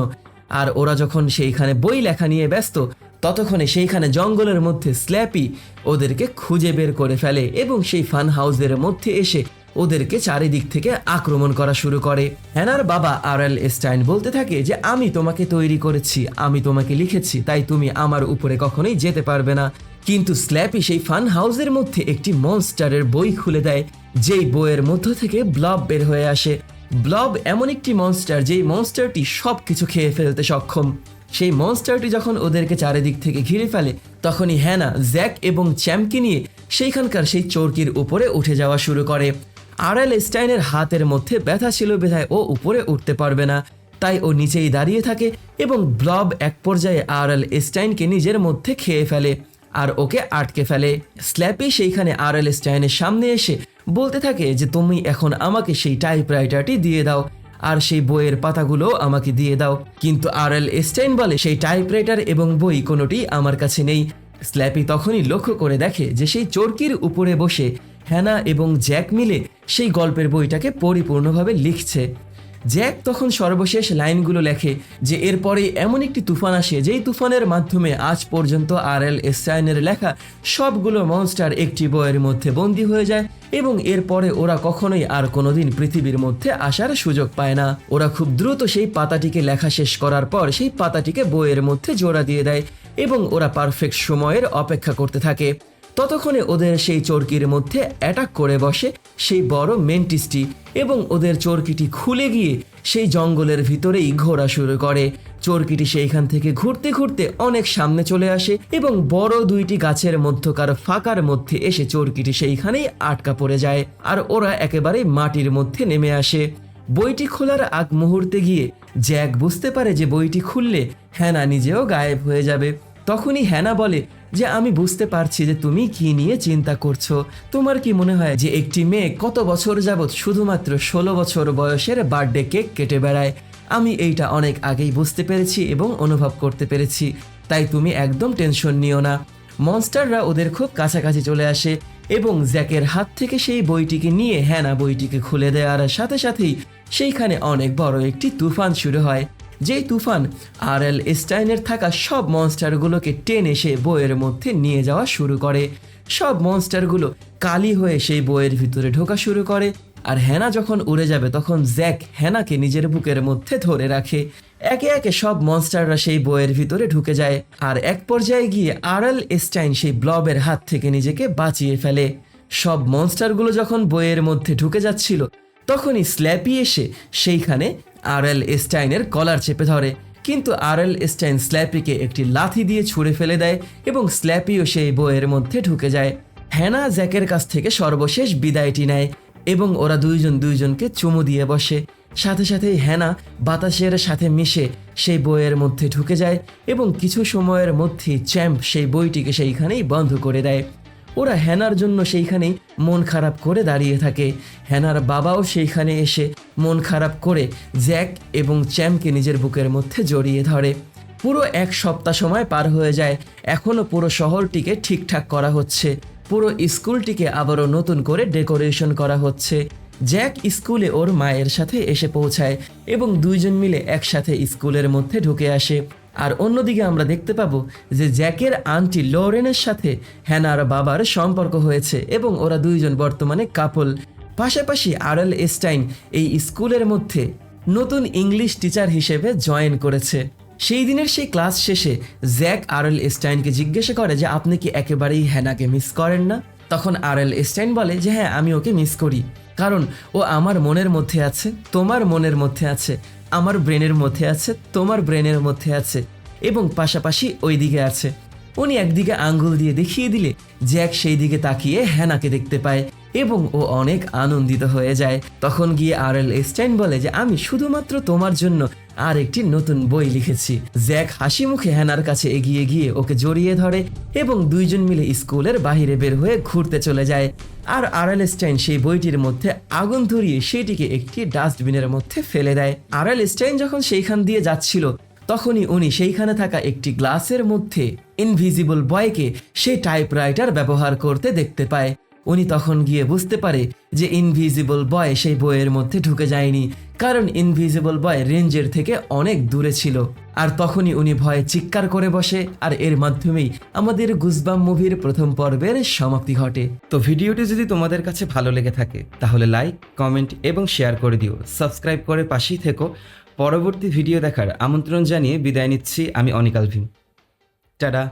আর ওরা যখন সেইখানে বই লেখা নিয়ে ব্যস্ত ততক্ষণে সেইখানে জঙ্গলের মধ্যে স্ল্যাপি ওদেরকে খুঁজে বের করে ফেলে এবং সেই ফান হাউসের মধ্যে এসে ওদেরকে চারিদিক থেকে আক্রমণ করা শুরু করে। হ্যানার বাবা আরএল স্টাইন বলতে থাকে যে আমি তোমাকে তৈরি করেছি, আমি তোমাকে লিখেছি, তাই তুমি আমার উপরে কখনোই যেতে পারবে না। কিন্তু স্ল্যাপি সেই ফান হাউসের মধ্যে একটি মনস্টারের বই খুলে দেয়, যেই বইয়ের মধ্য থেকে ব্লব বের হয়ে আসে। ব্লব এমন একটি মনস্টার যেই মনস্টারটি সব কিছু খেয়ে ফেলতে সক্ষম। সেই মনস্টারটি যখন ওদেরকে চারিদিক থেকে ঘিরে ফেলে তখনই হ্যানা, জ্যাক এবং চ্যামকে নিয়ে সেইখানকার সেই চরকির উপরে উঠে যাওয়া শুরু করে। আরএল স্টাইনের হাতের মধ্যে ব্যথা ছিল বিধায় ও উপরে উঠতে পারবে না, তাই ও নিচেই দাঁড়িয়ে থাকে এবং ব্লব এক পর্যায়ে আরএল স্টাইনকে নিজের মধ্যে খেয়ে ফেলে আর ওকে আটকে ফেলে। স্ল্যাপি সেইখানে আরএল স্টাইনের সামনে এসে বলতে থাকে যে তুমি এখন আমাকে সেই টাইপরাইটারটি দিয়ে দাও আর সেই বইয়ের পাতাগুলো আমাকে দিয়ে দাও। কিন্তু আরএল স্টাইন বলে সেই টাইপরাইটার এবং বই কোনোটি আমার কাছে নেই। স্ল্যাপি তখনই লক্ষ্য করে দেখে যে সেই চরকির উপরে বসে হ্যানা এবং জ্যাক মিলে সেই গল্পের বইটাকে পরিপূর্ণভাবে লিখছে। জ্যাক তখন সর্বশেষ লাইনগুলো লেখে যে এরপরে এমন একটি তুফান আসে যেই তুফানের মাধ্যমে আজ পর্যন্ত আরএল স্টাইনের লেখা সবগুলো মনস্টার একটি বইয়ের মধ্যে বন্দী হয়ে যায় এবং এরপরে ওরা কখনোই আর কোনোদিন পৃথিবীর মধ্যে আসার সুযোগ পায় না। ওরা খুব দ্রুত সেই পাতাটিকে লেখা শেষ করার পর সেই পাতাটিকে বইয়ের মধ্যে জোড়া দিয়ে দেয় এবং ওরা পারফেক্ট সময়ের অপেক্ষা করতে থাকে। ততক্ষণে ওদের সেই চরকির মধ্যে অ্যাটাক করে বসে সেই বড় মেন্টিসটি এবং ওদের চরকিটি খুলে গিয়ে সেই জঙ্গলের ভিতরেই ঘোরা শুরু করে। চরকিটি সেইখান থেকে ঘুরতে ঘুরতে অনেক সামনে চলে আসে এবং বড় দুইটি গাছের মধ্যকার ফাঁকার মধ্যে এসে চরকিটি সেইখানেই আটকা পড়ে যায় আর ওরা একেবারে মাটির মধ্যে নেমে আসে। বইটি খোলার আগ মুহূর্তে গিয়ে জ্যাক বুঝতে পারে যে বইটি খুললে হ্যানা নিজেও গায়েব হয়ে যাবে। তখনই হ্যানা বলে যে আমি বুঝতে পারছি যে তুমি কি নিয়ে চিন্তা করছো। তোমার কি মনে হয় যে একটি মেয়ে কত বছর যাবৎ শুধুমাত্র 16 বছর বয়সের বার্থডে কেক কেটে বেড়ায়? আমি এইটা অনেক আগেই বুঝতে পেরেছি এবং অনুভব করতে পেরেছি, তাই তুমি একদম টেনশন নিও না। মনস্টাররা ওদের খুব কাছাকাছি চলে আসে এবং জ্যাকের হাত থেকে সেই বইটিকে নিয়ে হ্যানা বইটিকে খুলে দেওয়ার সাথে সাথেই সেইখানে অনেক বড় একটি তুফান শুরু হয়। যেই তুফান আরএল স্টাইনের থাকা সব মনস্টারগুলোকে টেনে সে বইয়ের মধ্যে নিয়ে যাওয়া শুরু করে। সব মনস্টারগুলো কালি হয়ে সেই বইয়ের ভিতরে ঢোকা শুরু করে আর হ্যানা যখন উড়ে যাবে তখন জ্যাক হ্যানাকে নিজের বুকের মধ্যে ধরে রাখে। একে একে সব মনস্টাররা সেই বইয়ের ভিতরে ঢুকে যায় আর এক পর্যায়ে গিয়ে আরএল স্টাইন সেই ব্লবের হাত থেকে নিজেকে বাঁচিয়ে ফেলে। সব মনস্টারগুলো যখন বইয়ের মধ্যে ঢুকে যাচ্ছিল তখনই স্ল্যাপি এসে সেইখানে আরএল স্টাইনের কলার চেপে ধরে কিন্তু আরএল স্টাইন স্ল্যাপিকে একটি লাথি দিয়ে ছুঁড়ে ফেলে দেয় এবং স্ল্যাপিও সেই বইয়ের মধ্যে ঢুকে যায়। হ্যানা জ্যাকের কাছ থেকে সর্বশেষ বিদায়টি নেয় এবং ওরা দুইজনকে চুমু দিয়ে বসে। সাথে সাথেই হ্যানা বাতাসের সাথে মিশে সেই বইয়ের মধ্যে ঢুকে যায় এবং কিছু সময়ের মধ্যেই চ্যাম্প সেই বইটিকে সেইখানেই বন্ধ করে দেয়। ওরা হ্যানার জন্য সেইখানেই মন খারাপ করে দাঁড়িয়ে থাকে। হ্যানার বাবাও সেইখানে এসে মন খারাপ করে জ্যাক এবং চ্যাম্পকে নিজের বুকের মধ্যে জড়িয়ে ধরে। পুরো এক সপ্তাহ সময় পার হয়ে যায়, এখনও পুরো শহরটিকে ঠিকঠাক করা হচ্ছে, পুরো স্কুলটিকে আবারও নতুন করে ডেকোরেশন করা হচ্ছে। জ্যাক স্কুলে ওর মায়ের সাথে এসে পৌঁছায় এবং দুইজন মিলে একসাথে স্কুলের মধ্যে ঢুকে আসে। আর অন্যদিকে আমরা দেখতে পাবো যে জ্যাকের আন্টি লরেনের সাথে হ্যানার বাবার সম্পর্ক হয়েছে এবং ওরা দুইজন বর্তমানে কাপল। পাশাপাশি আরএল স্টাইন এই স্কুলের মধ্যে নতুন ইংলিশ টিচার হিসেবে জয়েন করেছে। সেই দিনের সেই ক্লাস শেষে জ্যাক আরএল স্টাইনকে জিজ্ঞাসা করে যে আপনি কি একেবারেই হ্যানাকে মিস করেন না? তখন আরএল স্টাইন বলে যে হ্যাঁ, আমি ওকে মিস করি, কারণ ও আমার মনের মধ্যে আছে, তোমার মনের মধ্যে আছে, আমার ব্রেনের মধ্যে আছে, তোমার ব্রেনের মধ্যে আছে এবং পাশাপাশি ওই দিকে আছে। উনি একদিকে আঙ্গুল দিয়ে দেখিয়ে দিলে জ্যাক সেই দিকে তাকিয়ে হ্যানাকে দেখতে পায় এবং ও অনেক আনন্দিত হয়ে যায়। তখন গিয়ে আরএল স্টাইন বলে যে আমি শুধুমাত্র তোমার জন্য আর একটি নতুন বই লিখেছি। জ্যাক হাসি মুখে হ্যানার কাছে এগিয়ে গিয়ে ওকে জড়িয়ে ধরে এবং দুইজন মিলে স্কুলের বাইরে বের হয়ে ঘুরতে চলে যায়। আর আরএল স্টাইন সেই বইটির মধ্যে আগুন ধরিয়ে সেটিকে একটি ডাস্টবিনের মধ্যে ফেলে দেয়। আরএল স্টাইন যখন সেইখান দিয়ে যাচ্ছিল তখনই উনি সেইখানে থাকা একটি গ্লাসের মধ্যে ইনভিজিবল বয়কে সেই টাইপরাইটার ব্যবহার করতে দেখতে পায়। উনি তখন গিয়ে বুঝতে পারে যে ইনভিজিবল বয় সেই বইয়ের মধ্যে ঢুকে যায়নি, কারণ ইনভিজিবল বয় রেঞ্জের থেকে অনেক দূরে ছিল। আর তখনই উনি ভয়ে চিৎকার করে বসে, আর এর মাধ্যমেই আমাদের গুজবাম মুভির প্রথম পর্বের সমাপ্তি ঘটে। তো ভিডিওটি যদি তোমাদের কাছে ভালো লেগে থাকে তাহলে লাইক, কমেন্ট এবং শেয়ার করে দিও। সাবস্ক্রাইব করে পাশেই থেকো। পরবর্তী ভিডিও দেখার আমন্ত্রণ জানিয়ে বিদায় নিচ্ছি আমি অনিক আলভিন। টাটা।